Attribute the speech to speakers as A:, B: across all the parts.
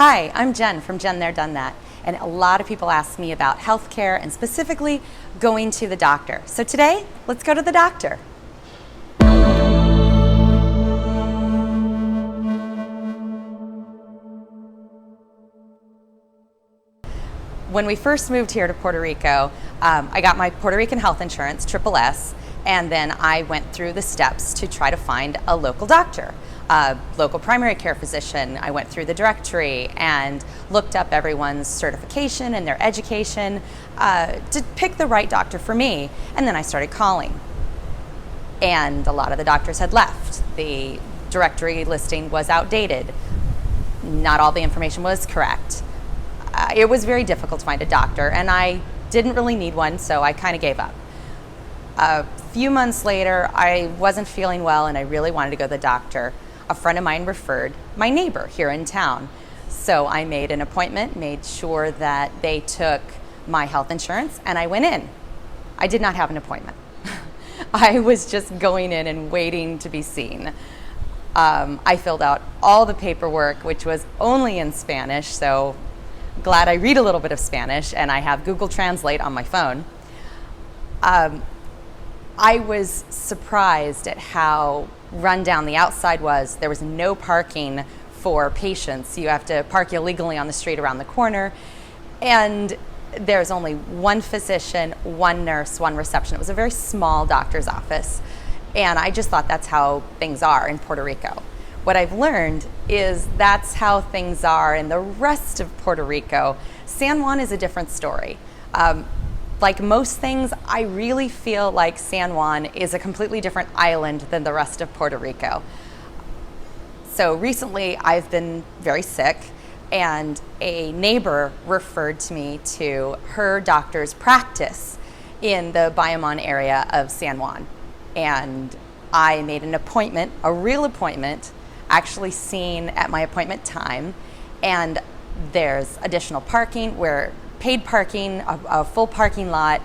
A: Hi, I'm Jen from JenThereDoneThat, and a lot of people ask me about healthcare and specifically going to the doctor. So today, let's go to the doctor. When we first moved here to Puerto Rico, I got my Puerto Rican health insurance, SSS, and then I went through the steps to try to find a local doctor. Local primary care physician. I went through the directory and looked up everyone's certification and their education to pick the right doctor for me. And then I started calling. And a lot of the doctors had left. The directory listing was outdated. Not all the information was correct. It was very difficult to find a doctor, and I didn't really need one, so I kind of gave up. A few months later, I wasn't feeling well and I really wanted to go to the doctor. A friend of mine referred my neighbor here in town. So I made an appointment, made sure that they took my health insurance, and I went in. I did not have an appointment. I was just going in and waiting to be seen. I filled out all the paperwork, which was only in Spanish, so glad I read a little bit of Spanish, and I have Google Translate on my phone. I was surprised at how run down the outside was. There was no parking for patients. You have to park illegally on the street around the corner. And there's only one physician, one nurse, one reception. It was a very small doctor's office. And I just thought that's how things are in Puerto Rico. What I've learned is that's how things are in the rest of Puerto Rico. San Juan is a different story. Like most things, I really feel like San Juan is a completely different island than the rest of Puerto Rico. So recently I've been very sick, and a neighbor referred me to her doctor's practice in the Bayamon area of San Juan. And I made an appointment, a real appointment, actually seen at my appointment time, and there's additional parking where paid parking, a full parking lot,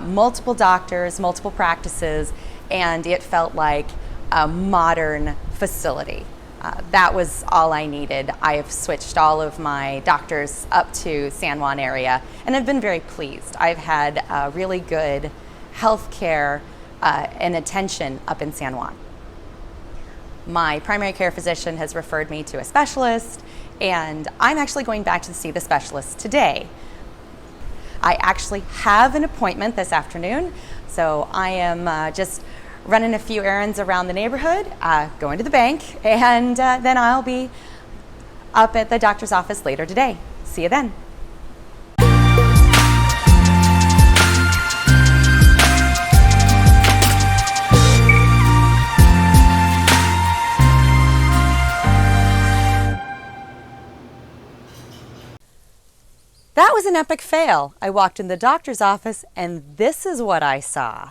A: multiple doctors, multiple practices, and it felt like a modern facility. That was all I needed. I have switched all of my doctors up to San Juan area, and I've been very pleased. I've had really good health care and attention up in San Juan. My primary care physician has referred me to a specialist, and I'm actually going back to see the specialist today. I actually have an appointment this afternoon, so I am just running a few errands around the neighborhood, going to the bank, and then I'll be up at the doctor's office later today. See you then. That was an epic fail. I walked in the doctor's office and this is what I saw.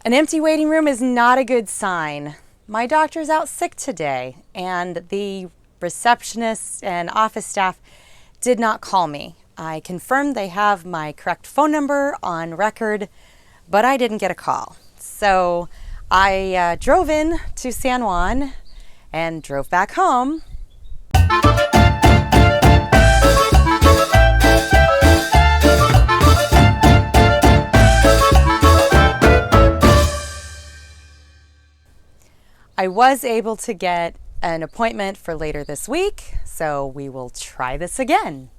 A: An empty waiting room is not a good sign. My doctor's out sick today, and the receptionist and office staff did not call me. I confirmed they have my correct phone number on record, but I didn't get a call. So I drove in to San Juan and drove back home. I was able to get an appointment for later this week, so we will try this again.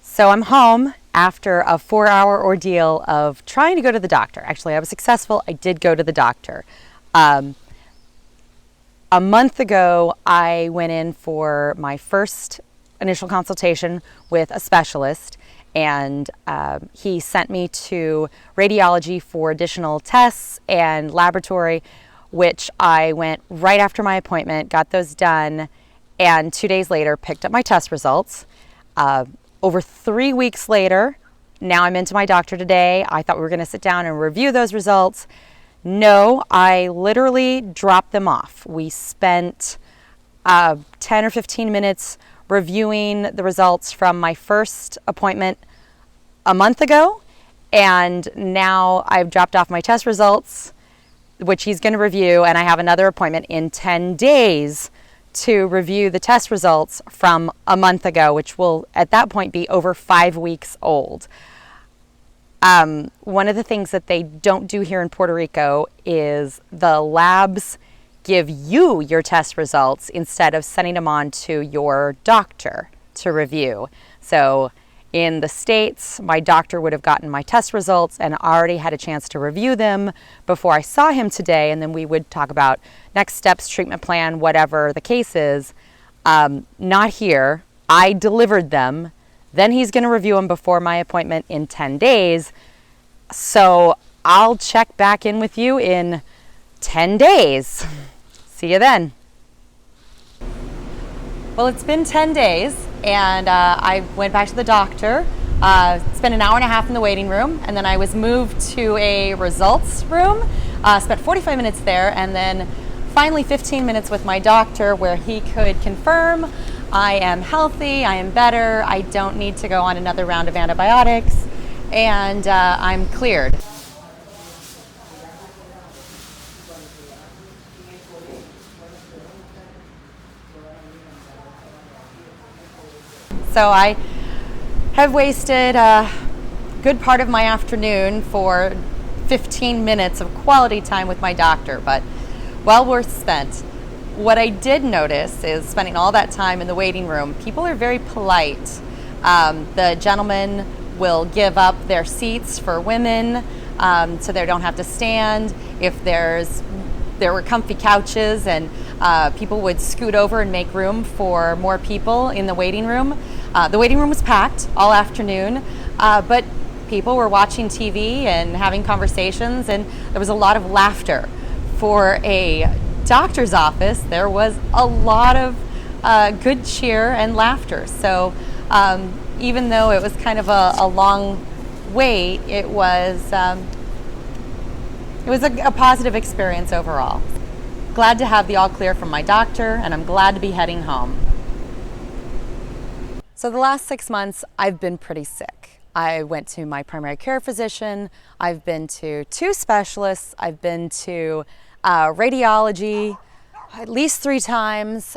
A: So I'm home after a 4-hour ordeal of trying to go to the doctor. Actually, I was successful. I did go to the doctor. A month ago, I went in for my first initial consultation with a specialist, and he sent me to radiology for additional tests and laboratory, which I went right after my appointment, got those done, and 2 days later picked up my test results. Over 3 weeks later, now I'm into my doctor today. I thought we were going to sit down and review those results. No, I literally dropped them off. We spent 10 or 15 minutes reviewing the results from my first appointment a month ago, and now I've dropped off my test results, which he's going to review, and I have another appointment in 10 days to review the test results from a month ago, which will at that point be over 5 weeks old. One of the things that they don't do here in Puerto Rico is the labs give you your test results instead of sending them on to your doctor to review. So in the States, my doctor would have gotten my test results and already had a chance to review them before I saw him today, and then we would talk about next steps, treatment plan, whatever the case is. Not here. I delivered them. Then he's going to review them before my appointment in 10 days. So I'll check back in with you in 10 days. See you then. Well, it's been 10 days, and I went back to the doctor, spent an hour and a half in the waiting room, and then I was moved to a results room, spent 45 minutes there, and then finally 15 minutes with my doctor where he could confirm I am healthy, I am better, I don't need to go on another round of antibiotics, and I'm cleared. So I have wasted a good part of my afternoon for 15 minutes of quality time with my doctor, but well worth spent. What I did notice is spending all that time in the waiting room, people are very polite. The gentlemen will give up their seats for women so they don't have to stand. If there were comfy couches, and people would scoot over and make room for more people in the waiting room. The waiting room was packed all afternoon, but people were watching TV and having conversations, and there was a lot of laughter. For a doctor's office, there was a lot of good cheer and laughter. So even though it was kind of a long wait, it was a positive experience overall. Glad to have the all clear from my doctor, and I'm glad to be heading home. So the last 6 months, I've been pretty sick. I went to my primary care physician, I've been to 2 specialists, I've been to radiology at least 3 times,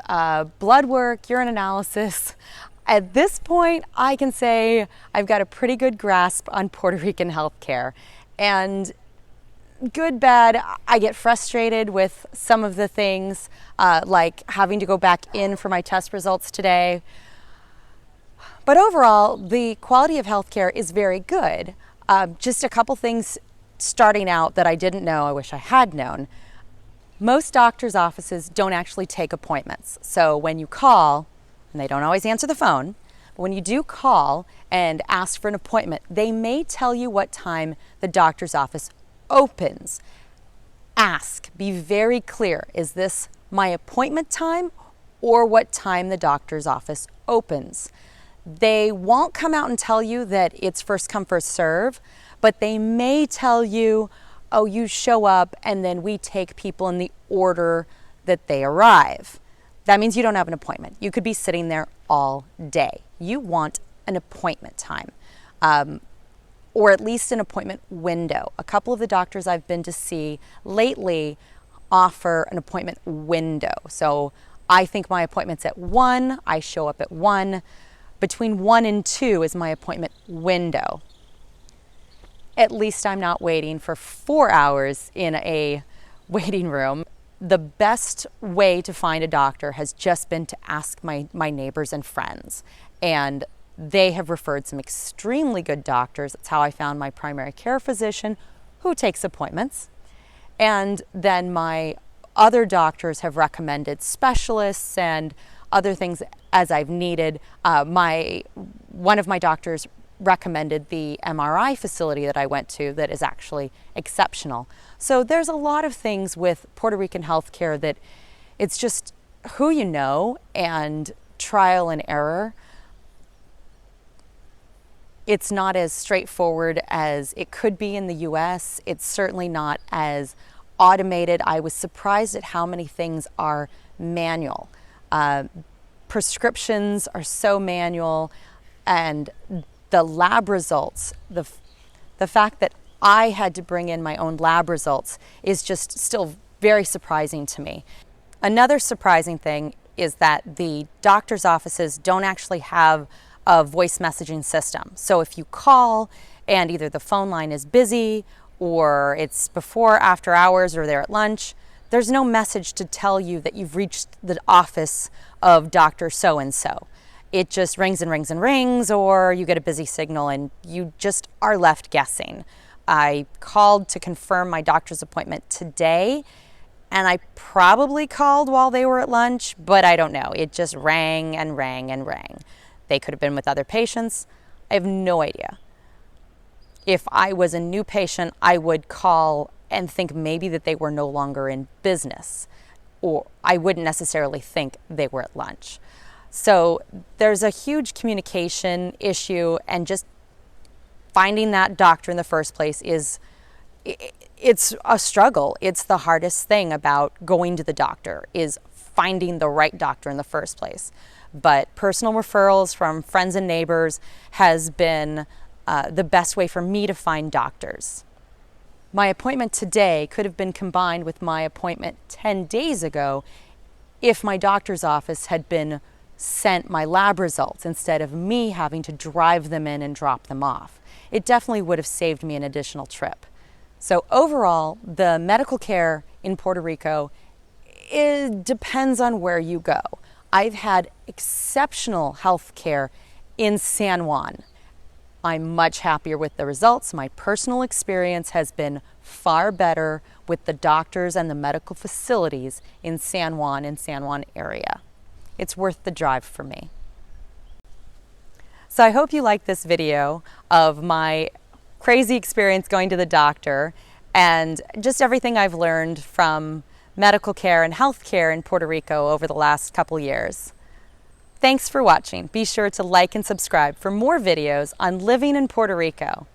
A: blood work, urine analysis. At this point, I can say I've got a pretty good grasp on Puerto Rican healthcare. And good, bad, I get frustrated with some of the things, like having to go back in for my test results today. But overall, the quality of healthcare is very good. Just a couple things starting out that I didn't know, I wish I had known. Most doctors' offices don't actually take appointments. So when you call, and they don't always answer the phone, but when you do call and ask for an appointment, they may tell you what time the doctor's office opens. Ask, be very clear, is this my appointment time or what time the doctor's office opens? They won't come out and tell you that it's first come, first serve, but they may tell you, oh, you show up and then we take people in the order that they arrive. That means you don't have an appointment. You could be sitting there all day. You want an appointment time, or at least an appointment window. A couple of the doctors I've been to see lately offer an appointment window. So I think my appointment's at 1, I show up at 1. Between 1 and 2 is my appointment window. At least I'm not waiting for 4 hours in a waiting room. The best way to find a doctor has just been to ask my neighbors and friends. And they have referred some extremely good doctors. That's how I found my primary care physician, who takes appointments. And then my other doctors have recommended specialists and other things as I've needed. One of my doctors recommended the MRI facility that I went to that is actually exceptional. So there's a lot of things with Puerto Rican healthcare that it's just who you know and trial and error. It's not as straightforward as it could be in the US. It's certainly not as automated. I was surprised at how many things are manual. prescriptions are so manual, and the lab results, the fact that I had to bring in my own lab results is just still very surprising to me. Another surprising thing is that the doctor's offices don't actually have a voice messaging system. So if you call and either the phone line is busy or it's before, after hours, or they're at lunch, there's no message to tell you that you've reached the office of Dr. So-and-so. It just rings and rings and rings, or you get a busy signal and you just are left guessing. I called to confirm my doctor's appointment today, and I probably called while they were at lunch, but I don't know. It just rang and rang and rang. They could have been with other patients. I have no idea. If I was a new patient, I would call and think maybe that they were no longer in business, or I wouldn't necessarily think they were at lunch. So there's a huge communication issue, and just finding that doctor in the first place it's a struggle. It's the hardest thing about going to the doctor, is finding the right doctor in the first place. But personal referrals from friends and neighbors has been the best way for me to find doctors. My appointment today could have been combined with my appointment 10 days ago if my doctor's office had been sent my lab results instead of me having to drive them in and drop them off. It definitely would have saved me an additional trip. So overall, the medical care in Puerto Rico, it depends on where you go. I've had exceptional health care in San Juan. I'm much happier with the results. My personal experience has been far better with the doctors and the medical facilities in San Juan and San Juan area. It's worth the drive for me. So I hope you liked this video of my crazy experience going to the doctor and just everything I've learned from medical care and health care in Puerto Rico over the last couple years. Thanks for watching. Be sure to like and subscribe for more videos on living in Puerto Rico.